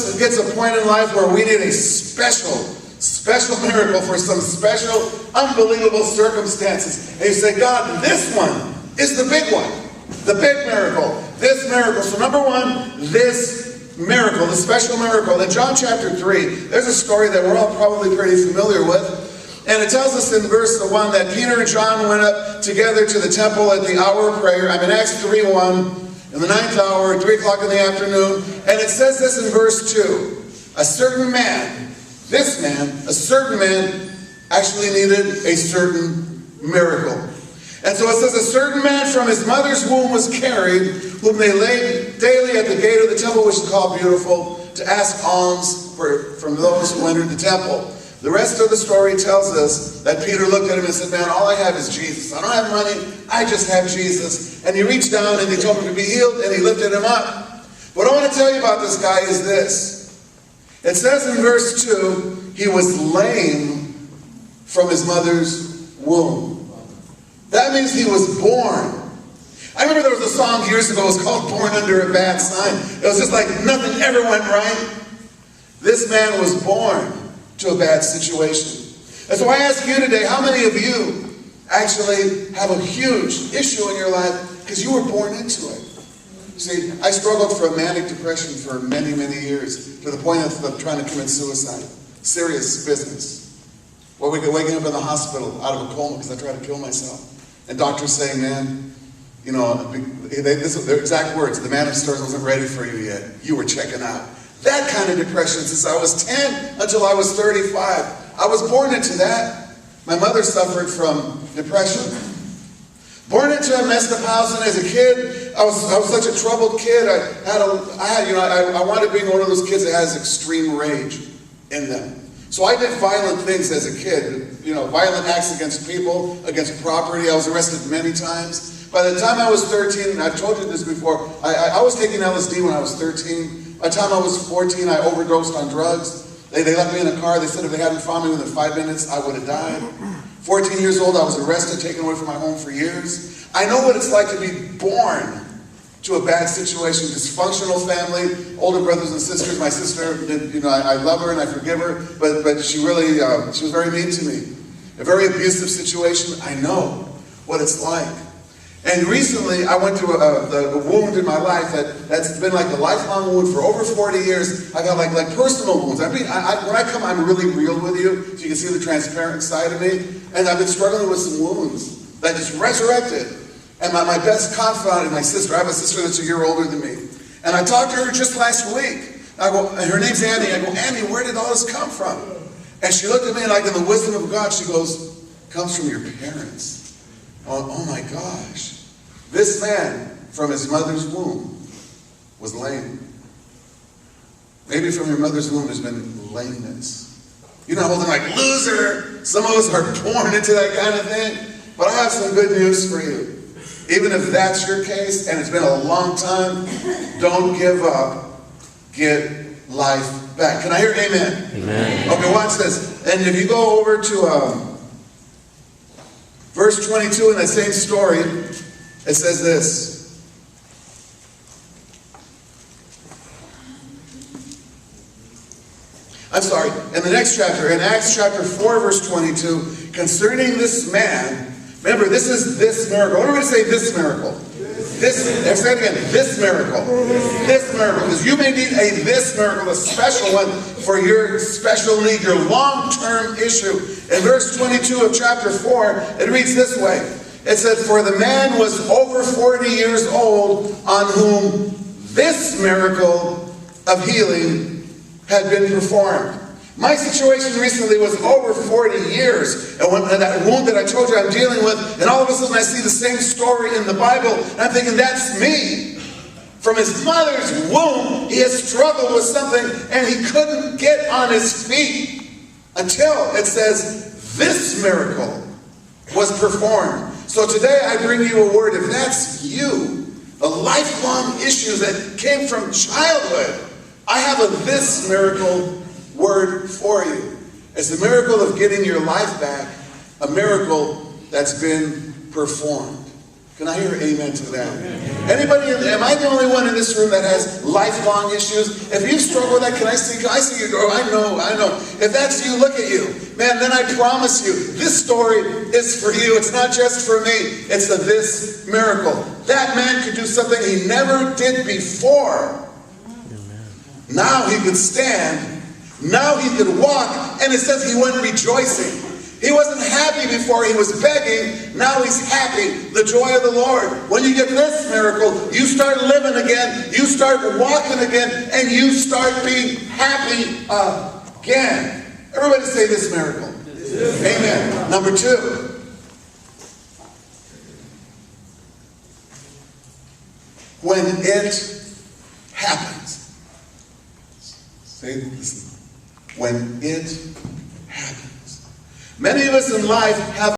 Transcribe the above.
us gets a point in life where we need a special miracle for some special, unbelievable circumstances. And you say, God, this one is the big one. The big miracle. This miracle. So number one, this miracle, the special miracle. In John chapter 3, there's a story that we're all probably pretty familiar with. And it tells us in verse 1 that Peter and John went up together to the temple at the hour of prayer. I'm in Acts 3:1. In the 9th hour, 3 o'clock in the afternoon. And it says this in verse 2. A certain man, a certain man actually needed a certain miracle. And so it says, a certain man from his mother's womb was carried, whom they laid daily at the gate of the temple, which is called Beautiful, to ask alms from those who entered the temple. The rest of the story tells us that Peter looked at him and said, man, all I have is Jesus. I don't have money, I just have Jesus. And he reached down and he told him to be healed, and he lifted him up. What I want to tell you about this guy is this. It says in verse 2, he was lame from his mother's womb. That means he was born. I remember there was a song years ago, it was called Born Under a Bad Sign. It was just like nothing ever went right. This man was born to a bad situation. And so I ask you today, how many of you actually have a huge issue in your life because you were born into it? See, I struggled from manic depression for many, many years, to the point of trying to commit suicide. Serious business. Well, we could waking up in the hospital out of a coma because I tried to kill myself. And doctors saying, man, you know, this is their exact words, the man upstairs wasn't ready for you yet. You were checking out. That kind of depression since I was 10 until I was 35. I was born into that. My mother suffered from depression. Born into a messed up house, and as a kid, I was such a troubled kid. I wanted to be one of those kids that has extreme rage in them. So I did violent things as a kid. You know, violent acts against people, against property. I was arrested many times. By the time I was 13, and I've told you this before, I was taking LSD when I was 13. By the time I was 14, I overdosed on drugs. They left me in a car. They said if they hadn't found me within 5 minutes, I would have died. 14 years old, I was arrested, taken away from my home for years. I know what it's like to be born to a bad situation, dysfunctional family, older brothers and sisters. My sister, you know, I love her and I forgive her, but she really, she was very mean to me. A very abusive situation. I know what it's like. And recently, I went through a wound in my life that's been like a lifelong wound for over 40 years. I've got like personal wounds. When I come, I'm really real with you, so you can see the transparent side of me. And I've been struggling with some wounds that just resurrected. And my best confidant is my sister. I have a sister that's a year older than me. And I talked to her just last week. I go, and her name's Annie. I go, Annie, where did all this come from? And she looked at me like in the wisdom of God, she goes, comes from your parents. Oh my gosh. This man from his mother's womb was lame. Maybe from your mother's womb has been lameness. You're not holding like loser. Some of us are born into that kind of thing. But I have some good news for you. Even if that's your case and it's been a long time, don't give up. Get life back. Can I hear amen? Amen. Okay, watch this. And if you go over to verse 22 in that same story, it says this. I'm sorry, in the next chapter, in Acts chapter 4, verse 22, concerning this man, remember, this is this miracle. Everybody say this miracle. Say it again, this miracle. This miracle. Because you may need a this miracle, a special one for your special need, your long-term issue. In verse 22 of chapter 4, it reads this way. It says, for the man was over 40 years old on whom this miracle of healing had been performed. My situation recently was over 40 years. And when that wound that I told you I'm dealing with, and all of a sudden I see the same story in the Bible, and I'm thinking, that's me. From his mother's womb, he has struggled with something, and he couldn't get on his feet until it says this miracle was performed. So today I bring you a word. If that's you, the lifelong issues that came from childhood, I have a this miracle word for you. It's the miracle of getting your life back, a miracle that's been performed. Can I hear amen to that? Anybody, am I the only one in this room that has lifelong issues? If you struggle with that, can I see you go, I know. If that's you, look at you. Man, then I promise you, this story is for you. It's not just for me. It's this miracle. That man could do something he never did before. Now he could stand. Now he could walk. And it says he went rejoicing. He wasn't happy before, he was begging. Now he's happy. The joy of the Lord. When you get this miracle, you start living again. You start walking again. And you start being happy again. Everybody say this miracle. Amen. Number 2. When it happens. Say this. When it happens. Many of us in life have